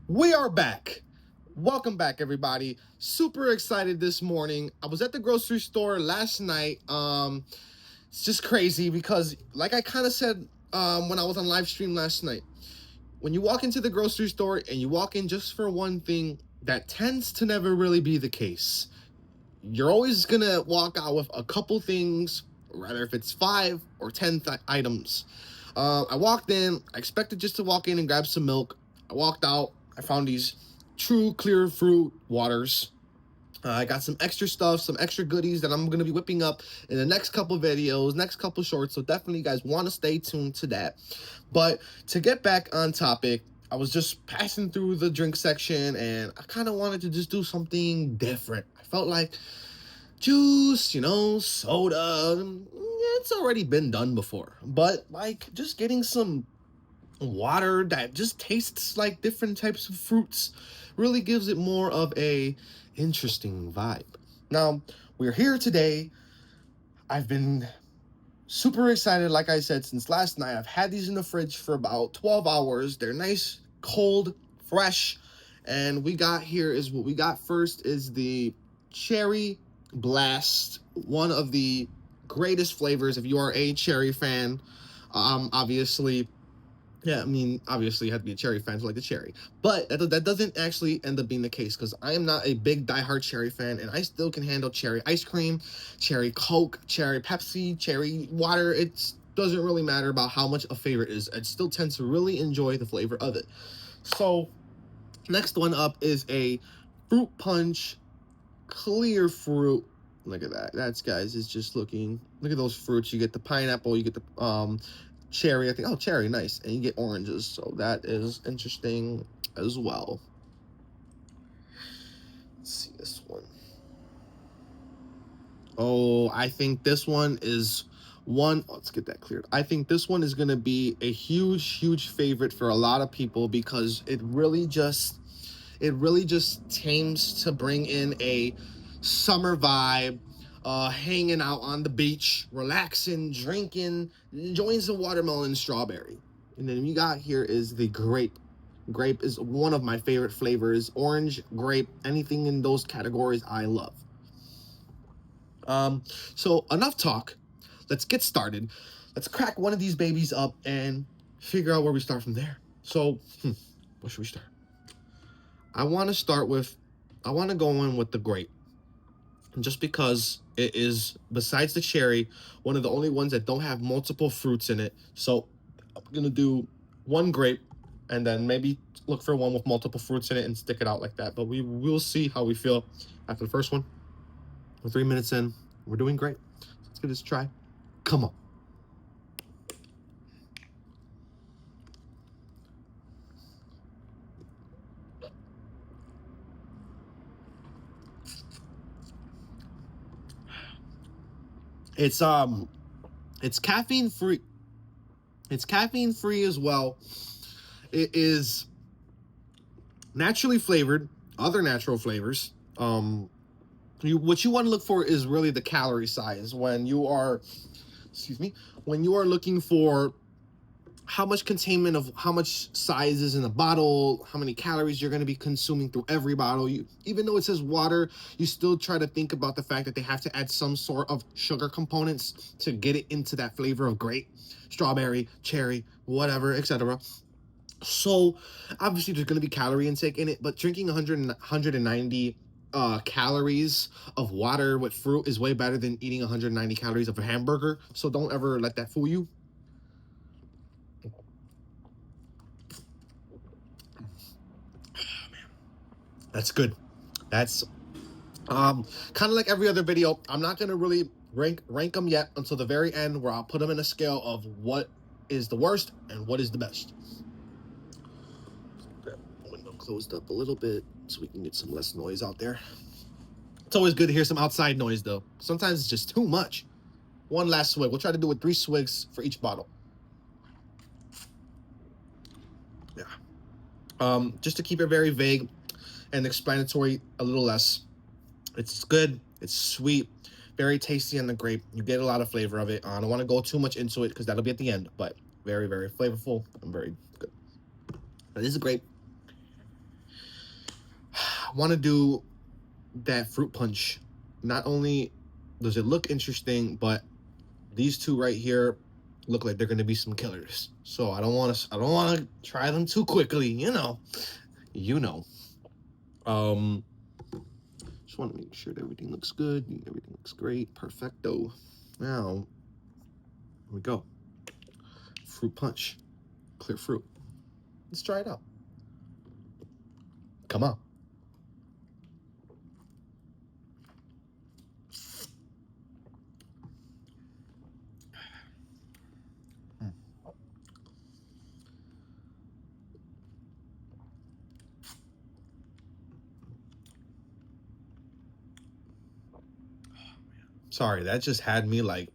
We are back. Welcome back, everybody. Super excited this morning. I was at the grocery store last night. It's just crazy because, like I kind of said when I was on live stream last night, when you walk into the grocery store and you walk in just for one thing, that tends to never really be the case. You're always gonna walk out with a couple things, rather if it's 5 or 10 items. I walked in. I expected just to walk in and grab some milk. I walked out. I found these true clear fruit waters. I got some extra stuff, some extra goodies that I'm going to be whipping up in the next couple videos, next couple shorts. So definitely you guys want to stay tuned to that. But to get back on topic, I was just passing through the drink section and I kind of wanted to just do something different. I felt like juice, soda, it's already been done before. But like just getting some water that just tastes like different types of fruits really gives it more of a interesting vibe. Now, we're here today. I've been super excited, like I said, since last night. I've had these in the fridge for about 12 hours. They're nice, cold, fresh. And we got here is what we got first is the Cherry Blast, one of the greatest flavors if you are a cherry fan. Obviously, yeah, I mean, obviously you have to be a cherry fan to like the cherry. But that doesn't actually end up being the case because I am not a big diehard cherry fan and I still can handle cherry ice cream, cherry Coke, cherry Pepsi, cherry water. It doesn't really matter about how much a favorite is. I still tend to really enjoy the flavor of it. So, next one up is a fruit punch clear fruit. Look at that. That's, guys, is just looking. Look at those fruits. You get the pineapple, you get the cherry, I think. Oh, cherry, nice. And you get oranges, so that is interesting as well. Let's see this one. Oh, I think this one is one. Let's get that cleared. I think this one is going to be a huge favorite for a lot of people because it really just tames to bring in a summer vibe, hanging out on the beach, relaxing, drinking, enjoying some watermelon and strawberry. And then you got here is the grape. Grape is one of my favorite flavors. Orange, grape, anything in those categories I love. So enough talk. Let's get started. Let's crack one of these babies up and figure out where we start from there. So, where should we start? I want to go in with the grape. Just because it is, besides the cherry, one of the only ones that don't have multiple fruits in it. So I'm going to do one grape and then maybe look for one with multiple fruits in it and stick it out like that. But we will see how we feel after the first one. We're 3 minutes in. We're doing great. Let's give this a try. Come on. It's caffeine free. It's caffeine free as well. It is naturally flavored, other natural flavors. What you want to look for is really the calorie size when you are, when you are looking for how much containment of how much size is in a bottle, how many calories you're going to be consuming through every bottle. Even though it says water, you still try to think about the fact that they have to add some sort of sugar components to get it into that flavor of grape, strawberry, cherry, whatever, etc. So obviously there's going to be calorie intake in it, but drinking 190 calories of water with fruit is way better than eating 190 calories of a hamburger. So don't ever let that fool you. That's good. That's kind of like every other video. I'm not gonna really rank them yet until the very end, where I'll put them in a scale of what is the worst and what is the best. Grab the window closed up a little bit so we can get some less noise out there. It's always good to hear some outside noise though. Sometimes it's just too much. One last swig. We'll try to do it 3 swigs for each bottle. Yeah. Just to keep it very vague and explanatory a little less. It's good. It's sweet. Very tasty on the grape. You get a lot of flavor of it. I don't want to go too much into it because that'll be at the end, but very flavorful and very good. This is grape. want to do that fruit punch. Not only does it look interesting, but these two right here look like they're going to be some killers. So I don't want to try them too quickly, you know. Just want to make sure that everything looks good, everything looks great, perfecto. Now, here we go. Fruit punch, clear fruit. Let's try it out. Come on. Sorry, that just had me like,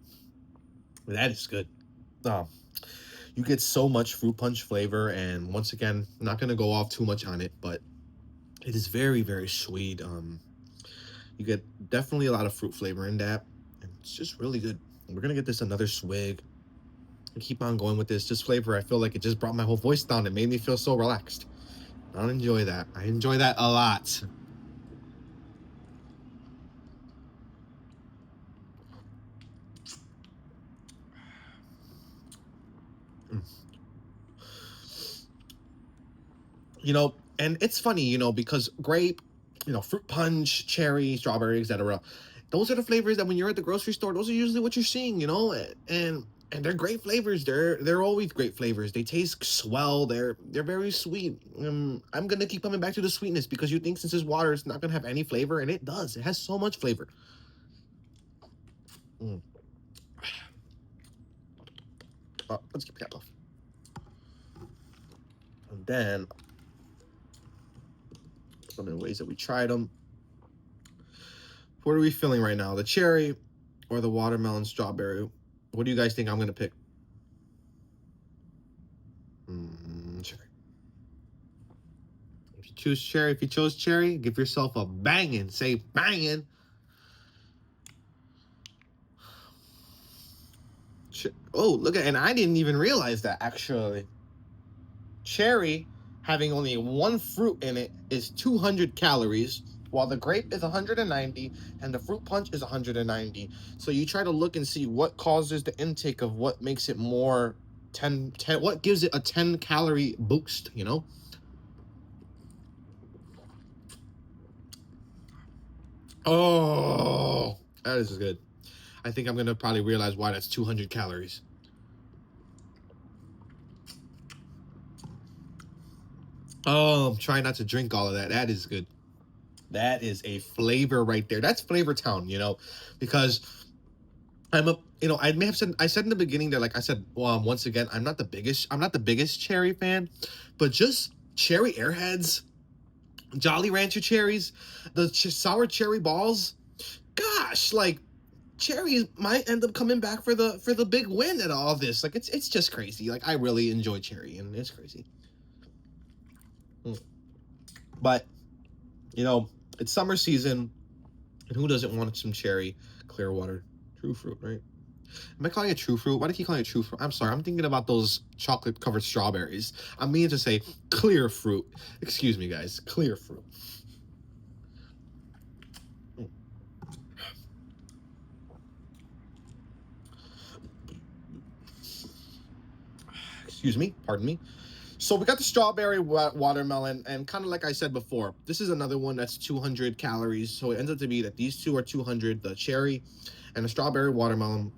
that is good. You get so much fruit punch flavor, and once again, I'm not gonna go off too much on it, but it is very, very sweet. You get definitely a lot of fruit flavor in that, and it's just really good. We're gonna get this another swig and keep on going with this. This flavor, I feel like it just brought my whole voice down. It made me feel so relaxed. I enjoy that. I enjoy that a lot. You know, and it's funny, you know, because grape, you know, fruit punch, cherry, strawberry, etc. Those are the flavors that when you're at the grocery store, those are usually what you're seeing, you know, and they're great flavors. They're always great flavors. They taste swell. They're very sweet. I'm gonna keep coming back to the sweetness because you think since it's water, it's not gonna have any flavor, and it does. It has so much flavor. Let's keep that off. And then some of the ways that we tried them. What are we feeling right now? The cherry or the watermelon strawberry? What do you guys think I'm gonna pick? Cherry. If you choose cherry, if you chose cherry, give yourself a banging. Say banging. Oh, look at, and I didn't even realize that actually. Cherry, having only one fruit in it, is 200 calories, while the grape is 190 and the fruit punch is 190. So you try to look and see what causes the intake of what makes it more 10, what gives it a 10 calorie boost, you know? Oh, that is good. I think I'm gonna probably realize why that's 200 calories. Oh, I'm trying not to drink all of that. That is good. That is a flavor right there. That's Flavor Town, you know, because you know, I may have said, I said in the beginning that, like I said, once again, I'm not the biggest cherry fan, but just cherry Airheads, Jolly Rancher cherries, the sour cherry balls, gosh, like cherry might end up coming back for the big win at all this. Like it's just crazy. Like I really enjoy cherry, and it's crazy. But you know, it's summer season, and who doesn't want some cherry Clearwater True Fruit, right? Am I calling it True Fruit? Why do you keep calling it True Fruit? I'm sorry, I'm thinking about those chocolate covered strawberries. I mean to say clear fruit. Excuse me, guys, clear fruit. Excuse me, pardon me. So we got the strawberry watermelon, and kind of like I said before, this is another one that's 200 calories. So it ends up to be that these two are 200, the cherry and the strawberry watermelon,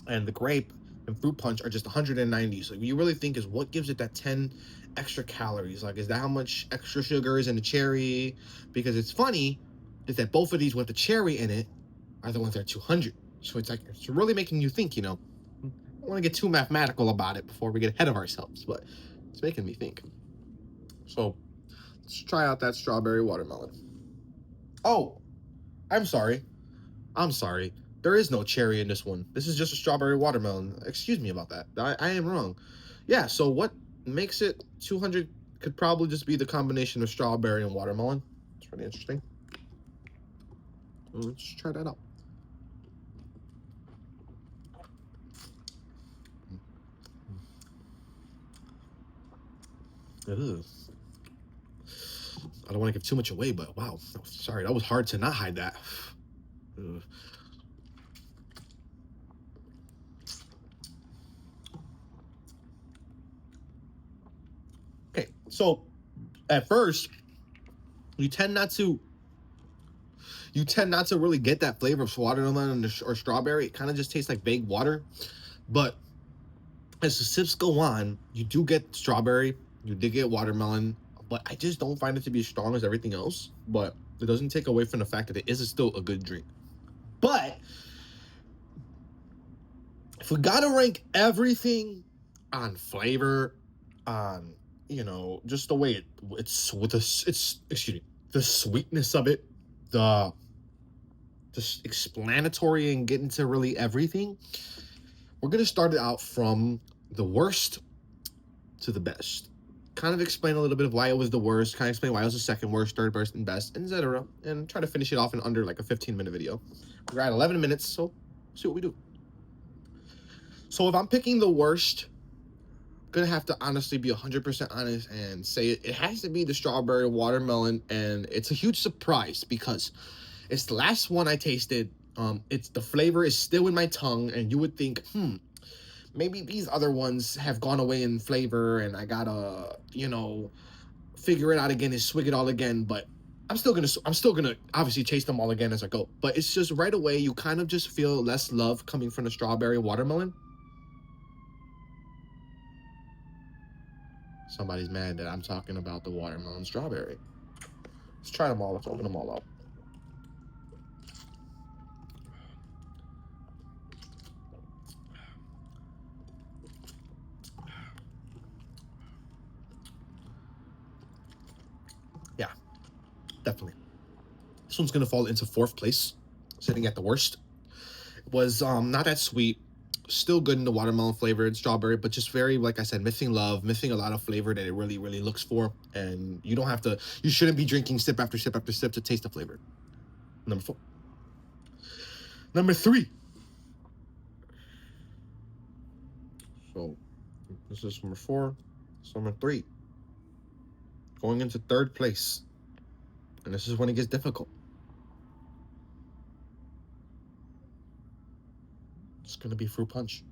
and the grape and fruit punch are just 190. So you really think is what gives it that 10 extra calories? Like, is that how much extra sugar is in the cherry? Because it's funny is that both of these with the cherry in it are the ones that are 200. So it's like, it's really making you think, you know. I don't want to get too mathematical about it before we get ahead of ourselves, but it's making me think. So let's try out that strawberry watermelon. Oh, I'm sorry. I'm sorry. There is no cherry in this one. This is just a strawberry watermelon. Excuse me about that. I am wrong. Yeah, so what makes it 200 could probably just be the combination of strawberry and watermelon. It's pretty interesting. Let's try that out. Ew. I don't want to give too much away, but wow, sorry, that was hard to not hide that. Ugh. Okay, so at first, you tend not to really get that flavor of watermelon or strawberry. It kind of just tastes like vague water. But as the sips go on, you do get strawberry, you did get watermelon, but I just don't find it to be as strong as everything else. But it doesn't take away from the fact that it is still a good drink. But if we gotta rank everything on flavor, on just the way it's with it's excuse me, the sweetness of it, the just explanatory and get into really everything, we're gonna start it out from the worst to the best. Kind of explain a little bit of why it was the worst, kind of explain why it was the second worst, third worst, and best, etc. And try to finish it off in under like a 15-minute video. We're at 11 minutes, so see what we do. So if I'm picking the worst, I'm gonna have to honestly be 100% honest and say it has to be the strawberry watermelon, and it's a huge surprise because it's the last one I tasted. It's the flavor is still in my tongue, and you would think, maybe these other ones have gone away in flavor, and I gotta, figure it out again and swig it all again. But I'm still gonna obviously taste them all again as I go. But it's just right away you kind of just feel less love coming from the strawberry watermelon. Somebody's mad that I'm talking about the watermelon strawberry. Let's try them all. Let's open them all up. Yeah, definitely. This one's gonna fall into fourth place, sitting at the worst. It was not that sweet, still good in the watermelon flavor and strawberry, but just very, like I said, missing love, missing a lot of flavor that it really, really looks for. And you shouldn't be drinking sip after sip after sip to taste the flavor. Number 4. Number 3. So this is number 4. This is number 3. Going into third place. And this is when it gets difficult. It's gonna be fruit punch.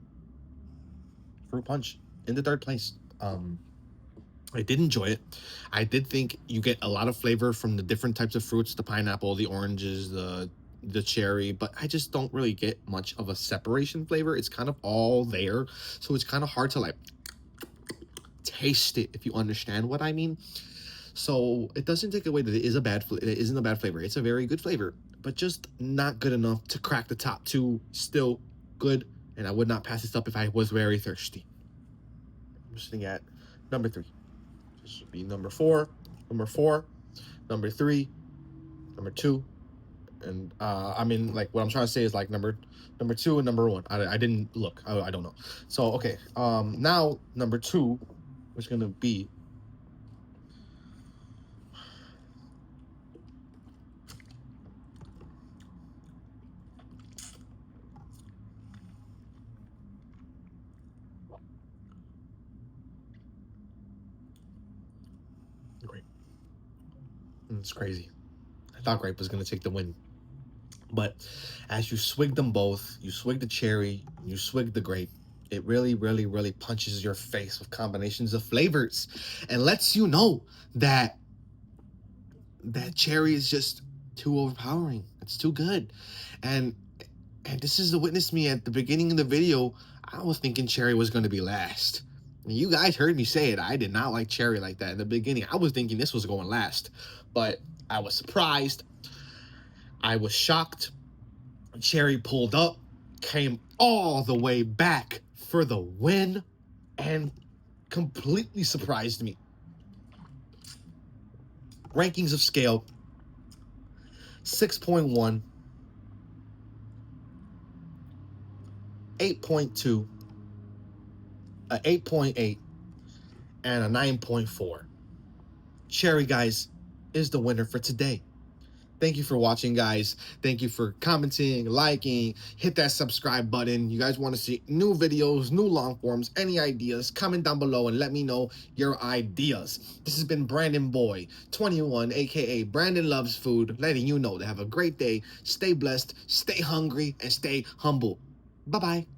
Fruit punch in the third place. I did enjoy it. I did think you get a lot of flavor from the different types of fruits, the pineapple, the oranges, the cherry, but I just don't really get much of a separation flavor. It's kind of all there, so it's kind of hard to like taste it, if you understand what I mean. So it doesn't take away that it isn't a bad flavor. It's a very good flavor, but just not good enough to crack the top 2. Still good, and I would not pass this up if I was very thirsty. I'm sitting at number 3. This would be number 4, number 3, number 2, and I mean, like, what I'm trying to say is like number 2 and number 1. I didn't look. I don't know. So okay, now number 2 is gonna be grape. It's crazy. I thought grape was gonna take the win. But as you swig them both, you swig the cherry, you swig the grape, it really, really, really punches your face with combinations of flavors and lets you know that cherry is just too overpowering. It's too good. And this is the witness me at the beginning of the video. I was thinking cherry was going to be last. You guys heard me say it. I did not like cherry like that in the beginning. I was thinking this was going last, but I was surprised. I was shocked. Cherry pulled up, came all the way back for the win, and completely surprised me. Rankings of scale: 6.1, 8.2, a 8.8, and a 9.4. Cherry, guys, is the winner for today. Thank you for watching, guys. Thank you for commenting, liking, hit that subscribe button. You guys want to see new videos, new long forms, any ideas, comment down below and let me know your ideas. This has been Brandon Boy 21, aka Brandon Loves Food, letting you know to have a great day, stay blessed, stay hungry, and stay humble. Bye-bye.